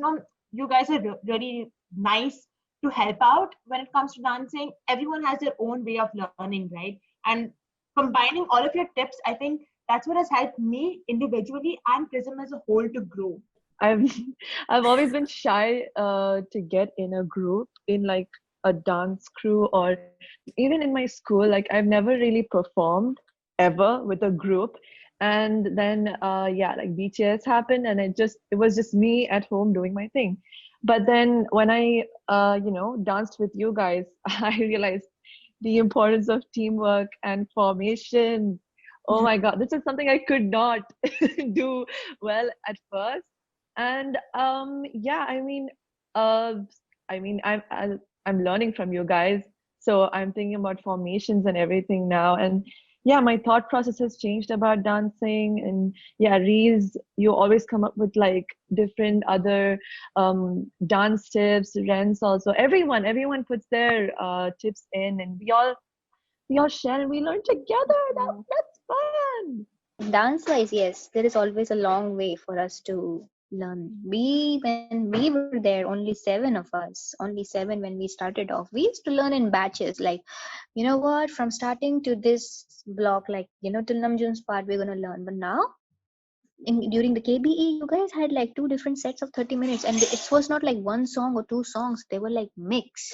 you guys are really nice to help out when it comes to dancing. Everyone has their own way of learning, right? And combining all of your tips, I think that's what has helped me individually and Prism as a whole to grow. I've I've always been shy to get in a group, in like a dance crew, or even in my school. Like I've never really performed ever with a group. And then yeah, like BTS happened, and it was just me at home doing my thing. But then when I danced with you guys, I realized the importance of teamwork and formation. Oh my God, this is something I could not do well at first. And yeah, uh I'm learning from you guys, so I'm thinking about formations and everything now. And yeah, my thought process has changed about dancing. And yeah, Reese, you always come up with like different other dance tips. Rens also, everyone puts their tips in, and we all share and we learn together. That's fun. Dance wise, yes, there is always a long way for us to learn. When we were there, only seven of us, only seven when we started off. We used to learn in batches, like, you know what, from starting to this block, like, till Namjoon's part, we're gonna learn. But now, during the KBE, you guys had like two different sets of 30 minutes, and it was not like one song or two songs, they were like mix.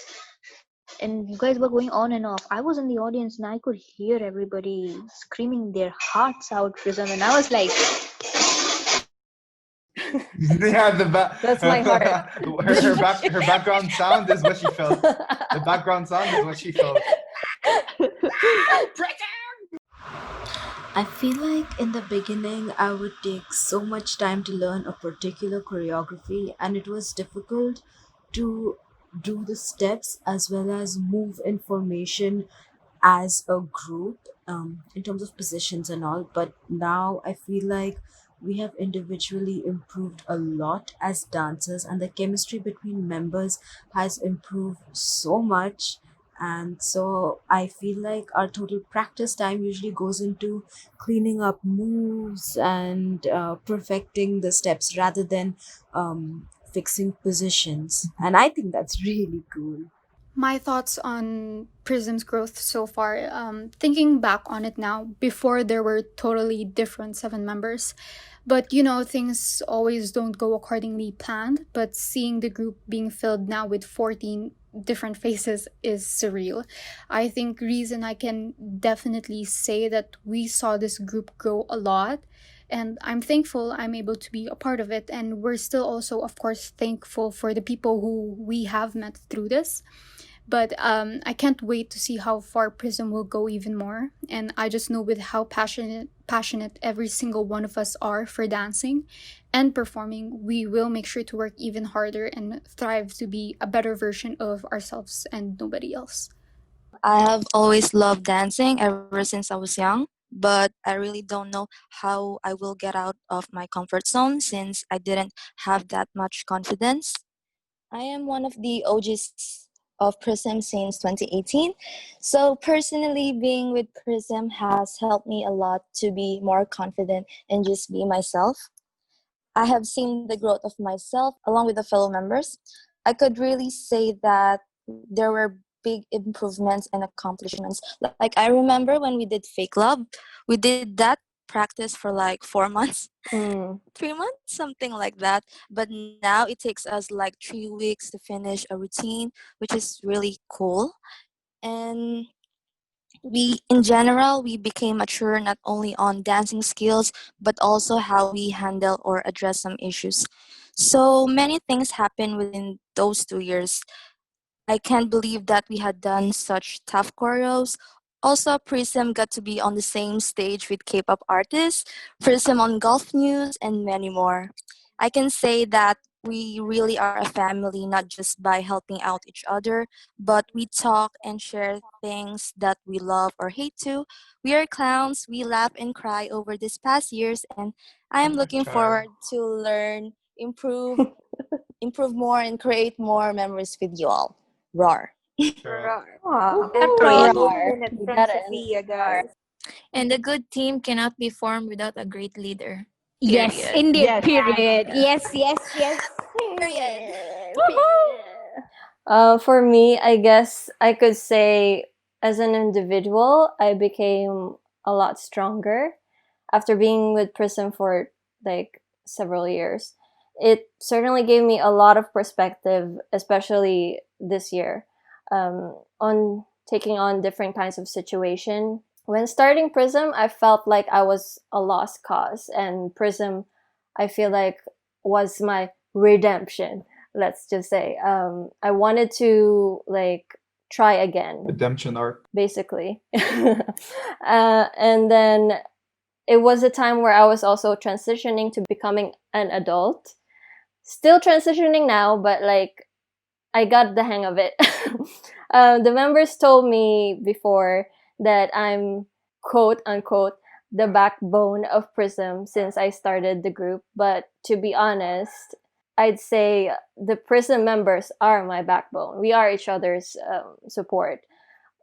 And you guys were going on and off. I was in the audience and I could hear everybody screaming their hearts out, Prism, and I was like, Yeah, That's my heart. her background sound is what she felt. The background sound is what she felt. I feel like in the beginning I would take so much time to learn a particular choreography, and it was difficult to do the steps as well as move in formation as a group, in terms of positions and all. But now I feel like we have individually improved a lot as dancers, and the chemistry between members has improved so much. And so I feel like our total practice time usually goes into cleaning up moves and perfecting the steps rather than fixing positions. And I think that's really cool. My thoughts on Prism's growth so far, thinking back on it now, before there were totally different seven members. But things always don't go accordingly planned. But seeing the group being filled now with 14 different faces is surreal. I think reason I can definitely say that we saw this group grow a lot. And I'm thankful I'm able to be a part of it. And we're still also, of course, thankful for the people who we have met through this. But I can't wait to see how far Prism will go even more. And I just know with how passionate every single one of us are for dancing and performing, we will make sure to work even harder and thrive to be a better version of ourselves and nobody else. I have always loved dancing ever since I was young, but I really don't know how I will get out of my comfort zone since I didn't have that much confidence. I am one of the OGs of Prism since 2018. So, personally, being with Prism has helped me a lot to be more confident and just be myself. I have seen the growth of myself along with the fellow members. I could really say that there were big improvements and accomplishments. Like, I remember when we did Fake Love, we did that practice for like 4 months. 3 months, something like that. But now it takes us like 3 weeks to finish a routine, which is really cool. And in general, we became mature not only on dancing skills, but also how we handle or address some issues. So many things happened within those 2 years. I can't believe that we had done such tough choreos. Also, Prism got to be on the same stage with K-pop artists, Prism on Golf News, and many more. I can say that we really are a family, not just by helping out each other, but we talk and share things that we love or hate too. We are clowns, we laugh and cry over these past years, and I am looking forward to learn, improve more, and create more memories with you all. Roar. Roar. Wow. That's a Roar. bold minute You from gotta end Sophia, roar. guys. And a good team cannot be formed without a great leader. Yes, Period. indeed. Yes. Period. Yes, yes, yes. For me, I guess I could say as an individual, I became a lot stronger after being with Prism for like several years. It certainly gave me a lot of perspective, especially this year, on taking on different kinds of situation. When starting Prism, I felt like I was a lost cause, and Prism, I feel like, was my redemption. Let's just say, I wanted to like try again, Redemption arc. basically. And then it was a time where I was also transitioning to becoming an adult. Still transitioning now, but like I got the hang of it. The members told me before that I'm quote unquote the backbone of Prism since I started the group. But to be honest, I'd say the Prism members are my backbone. We are each other's support.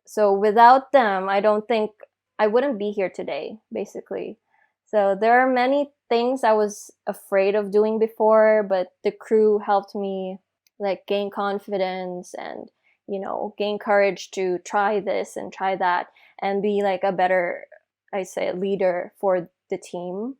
So without them, I don't think I wouldn't be here today, basically. So there are many things I was afraid of doing before, but the crew helped me like gain confidence and gain courage to try this and try that and be like a better, I say, leader for the team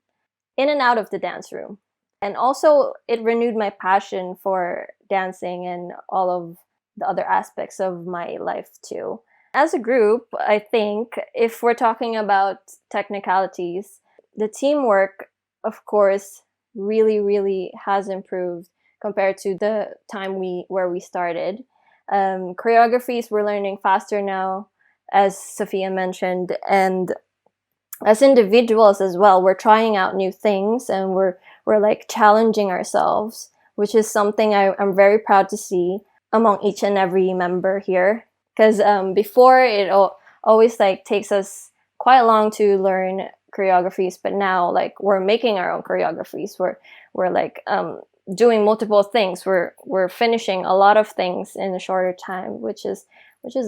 in and out of the dance room. And also it renewed my passion for dancing and all of the other aspects of my life too. As a group, I think if we're talking about technicalities, the teamwork, of course, really, really has improved compared to the time where we started. Choreographies we're learning faster now, as Sophia mentioned, and as individuals as well, we're trying out new things and we're like challenging ourselves, which is something I'm very proud to see among each and every member here. Because before it always like takes us quite long to learn choreographies, but now like we're making our own choreographies. We're like doing multiple things. We're finishing a lot of things in a shorter time, which is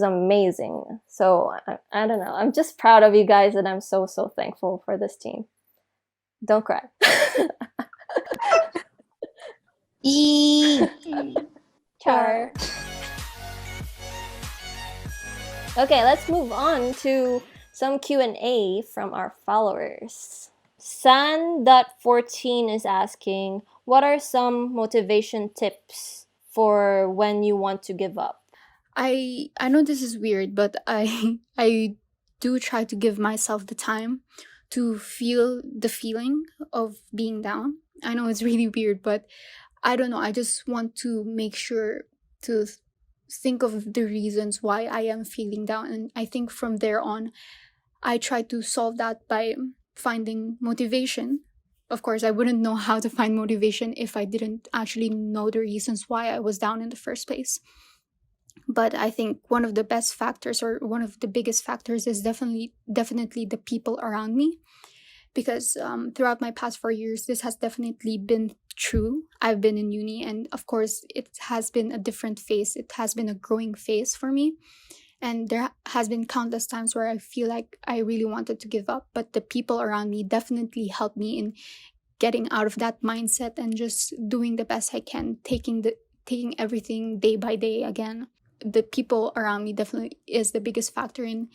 amazing. So I don't know. I'm just proud of you guys, and I'm so thankful for this team. Don't cry. Char. Okay, let's move on to some Q&A from our followers. San.14 is asking, what are some motivation tips for when you want to give up? I know this is weird, but I do try to give myself the time to feel the feeling of being down. I know it's really weird, but I don't know. I just want to make sure to think of the reasons why I am feeling down, and I think from there on I try to solve that by finding motivation. Of course, I wouldn't know how to find motivation if I didn't actually know the reasons why I was down in the first place. But I think one of the best factors, or one of the biggest factors, is definitely the people around me. Because throughout my past 4 years, this has definitely been true. I've been in uni, and of course it has been a different phase. It has been a growing phase for me, and there has been countless times where I feel like I really wanted to give up, but the people around me definitely helped me in getting out of that mindset and just doing the best I can, taking everything day by day again. The people around me definitely is the biggest factor in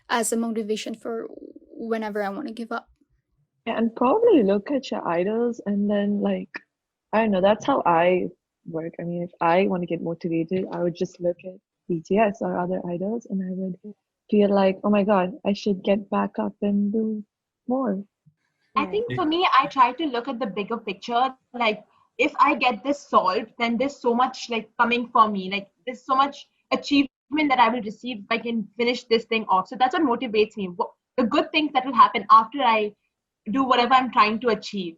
as a motivation for whenever I want to give up. Yeah, and probably look at your idols and then like, I don't know, that's how I work. I mean, if I want to get motivated, I would just look at BTS or other idols and I would feel like, oh my God, I should get back up and do more. I think for me, I try to look at the bigger picture. Like, if I get this solved, then there's so much like coming for me. Like there's so much achievement that I will receive if I can finish this thing off. So that's what motivates me. The good things that will happen after I do whatever I'm trying to achieve.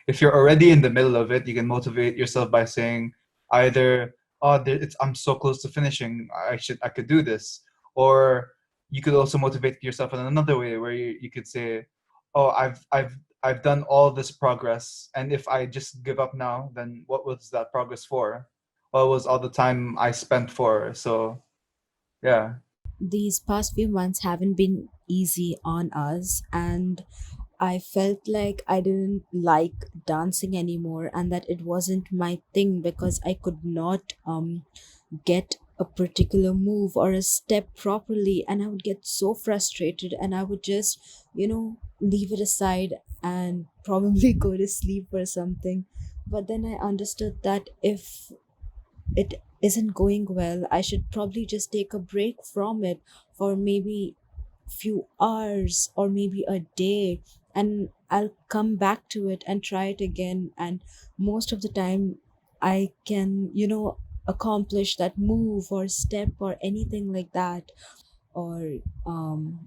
If you're already in the middle of it, you can motivate yourself by saying either, "Oh, I'm so close to finishing. I could do this," or you could also motivate yourself in another way where you could say, "Oh, I've done all this progress, and if I just give up now, then what was that progress for? What was all the time I spent for?" So, yeah. These past few months haven't been easy on us, and I felt like I didn't like dancing anymore and that it wasn't my thing because I could not get a particular move or a step properly, and I would get so frustrated and I would just, leave it aside and probably go to sleep or something. But then I understood that if it isn't going well, I should probably just take a break from it for maybe few hours or maybe a day, and I'll come back to it and try it again, and most of the time I can, accomplish that move or step or anything like that, or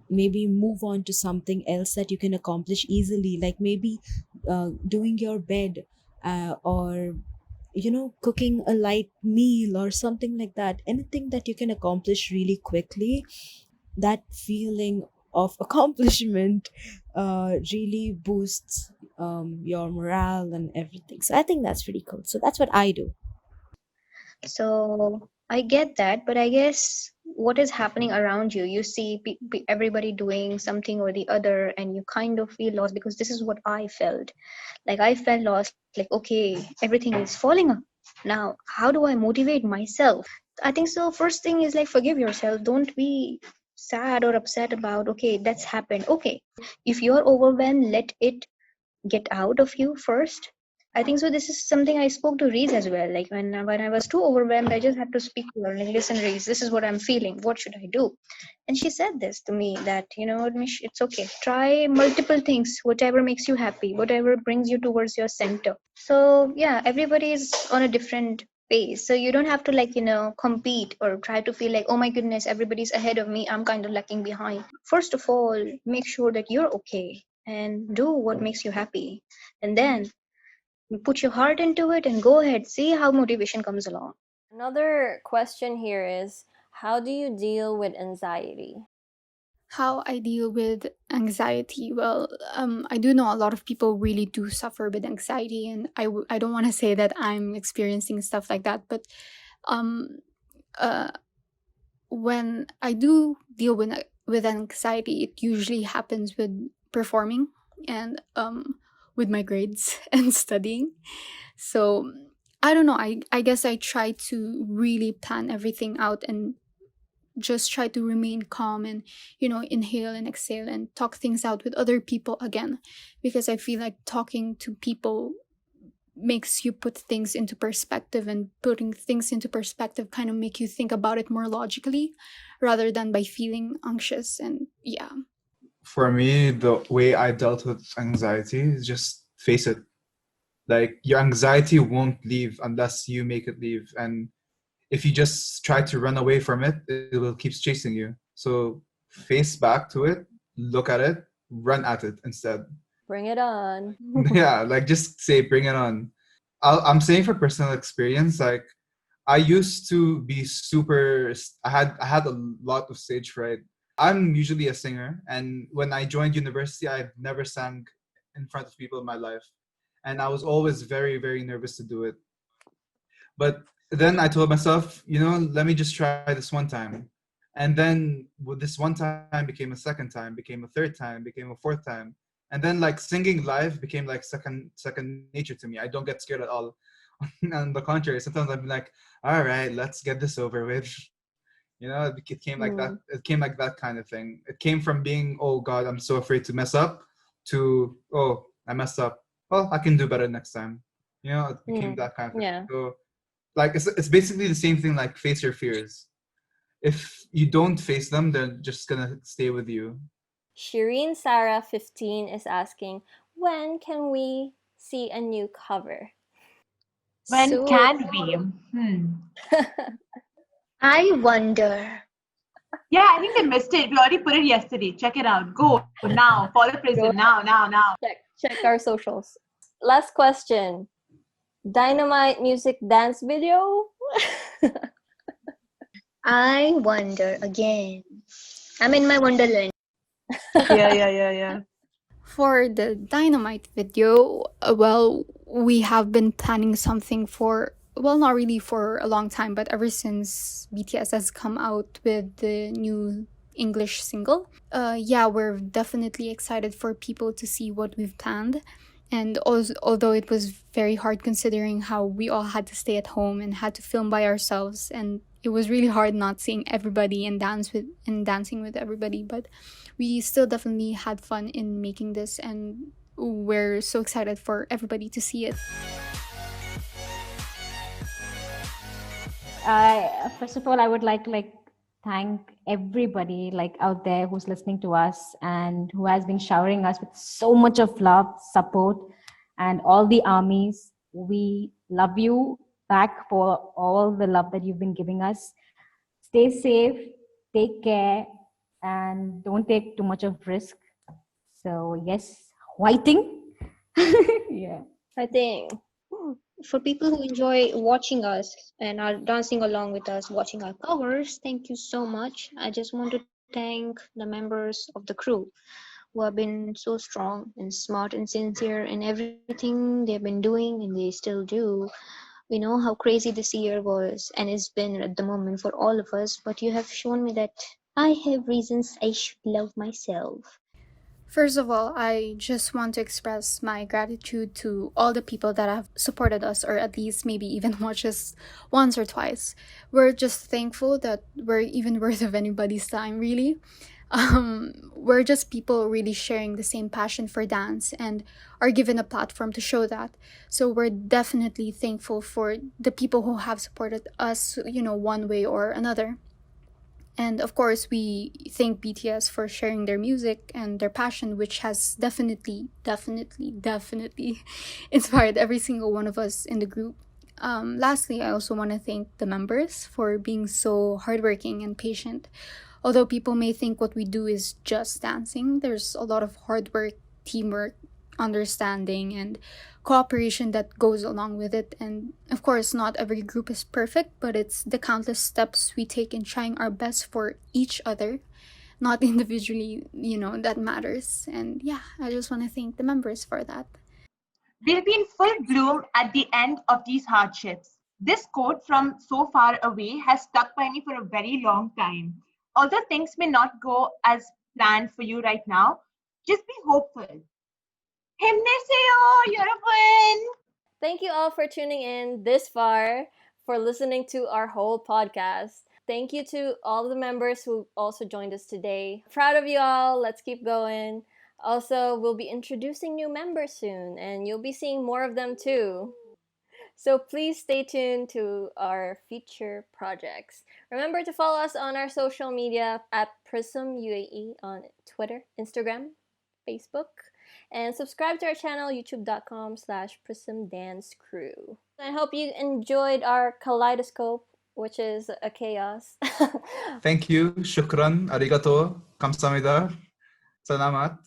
maybe move on to something else that you can accomplish easily, like maybe doing your bed, or cooking a light meal or something like that, anything that you can accomplish really quickly. That feeling of accomplishment really boosts your morale and everything, so I think that's pretty cool. So that's what I do. So I get that, but I guess what is happening around you, you see everybody doing something or the other, and you kind of feel lost, because this is what I felt. Like I felt lost, like, okay, everything is falling up. Now, how do I motivate myself? I think so. First thing is like forgive yourself. Don't be sad or upset about, okay, that's happened. Okay, if you're overwhelmed, let it get out of you first. I think so. This is something I spoke to Reese as well. Like when I was too overwhelmed, I just had to speak to her. Like, listen, Reese, this is what I'm feeling. What should I do? And she said this to me that, you know what, Mish, it's okay. Try multiple things, whatever makes you happy, whatever brings you towards your center. So yeah, everybody is on a different pace. So you don't have to like, compete or try to feel like, oh my goodness, everybody's ahead of me. I'm kind of lacking behind. First of all, make sure that you're okay and do what makes you happy. And then put your heart into it and go ahead, see how motivation comes along. Another question here is, how do you deal with anxiety? How I deal with anxiety? Well, I do know a lot of people really do suffer with anxiety, and I don't want to say that I'm experiencing stuff like that, but um, uh, when I do deal with anxiety, it usually happens with performing and with my grades and studying. So I don't know. I guess I try to really plan everything out and just try to remain calm and inhale and exhale and talk things out with other people again, because I feel like talking to people makes you put things into perspective, and putting things into perspective kind of make you think about it more logically rather than by feeling anxious. And yeah. For me, the way I dealt with anxiety is just face it. Like, your anxiety won't leave unless you make it leave. And if you just try to run away from it, it will keep chasing you. So face back to it, look at it, run at it instead. Bring it on. Yeah, like just say, bring it on. I'm saying for personal experience, like I used to be super. I had a lot of stage fright. I'm usually a singer, and when I joined university, I've never sang in front of people in my life, and I was always very, very nervous to do it. But then I told myself, let me just try this one time. And then with this one time became a second time, became a third time, became a fourth time. And then like singing live became like second nature to me. I don't get scared at all. On the contrary, sometimes I'm like, all right, let's get this over with. It came like that. It came like that kind of thing. It came from being, oh God, I'm so afraid to mess up, to, oh, I messed up. Well, I can do better next time. It became that kind of thing. Yeah. So like it's basically the same thing, like face your fears. If you don't face them, they're just gonna stay with you. Shireen Sarah 15 is asking, when can we see a new cover? When can we? I wonder. Yeah, I think they missed it. We already put it yesterday. Check it out. Go now. Follow Prism now. Check our socials. Last question. Dynamite music dance video? I wonder again. I'm in my wonderland. Yeah. For the Dynamite video, well, we have been planning something for, well, not really for a long time, but ever since BTS has come out with the new English single. Yeah, we're definitely excited for people to see what we've planned. And also, although it was very hard considering how we all had to stay at home and had to film by ourselves, and it was really hard not seeing everybody and dancing with everybody, but we still definitely had fun in making this, and we're so excited for everybody to see it. First of all, I would like thank everybody out there who's listening to us and who has been showering us with so much of love, support, and all the armies. We love you back for all the love that you've been giving us. Stay safe, take care, and don't take too much of risk. So yes, whiting. Yeah. Fighting. For people who enjoy watching us and are dancing along with us, watching our covers, thank you so much. I just want to thank the members of the crew who have been so strong and smart and sincere in everything they've been doing and they still do. We know how crazy this year was and it's been at the moment for all of us, but you have shown me that I have reasons I should love myself. First of all, I just want to express my gratitude to all the people that have supported us, or at least maybe even watched us once or twice. We're just thankful that we're even worth of anybody's time, really. We're just people really sharing the same passion for dance and are given a platform to show that. So we're definitely thankful for the people who have supported us, one way or another. And of course, we thank BTS for sharing their music and their passion, which has definitely inspired every single one of us in the group. Lastly, I also want to thank the members for being so hardworking and patient. Although people may think what we do is just dancing, there's a lot of hard work, teamwork, understanding, and cooperation that goes along with it. And of course, not every group is perfect, but it's the countless steps we take in trying our best for each other, not individually, that matters. And yeah, I just want to thank the members for that. We'll be in full bloom at the end of these hardships. This quote from So Far Away has stuck by me for a very long time. Although things may not go as planned for you right now, just be hopeful. Himneseo, European! Thank you all for tuning in this far, for listening to our whole podcast. Thank you to all the members who also joined us today. Proud of you all. Let's keep going. Also, we'll be introducing new members soon, and you'll be seeing more of them too. So please stay tuned to our future projects. Remember to follow us on our social media at PRISM UAE on Twitter, Instagram, Facebook, and subscribe to our channel, youtube.com/PRISM Dance Crew. I hope you enjoyed our Kaleidoscope, which is a chaos. Thank you. Shukran. Arigato. Kamsamida. Salamat.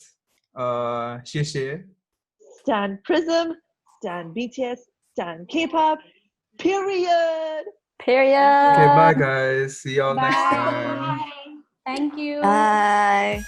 Shie. Stan PRISM, Stan BTS, Stan K-pop, period. Period. Okay, bye guys. See y'all next time. Thank you. Bye.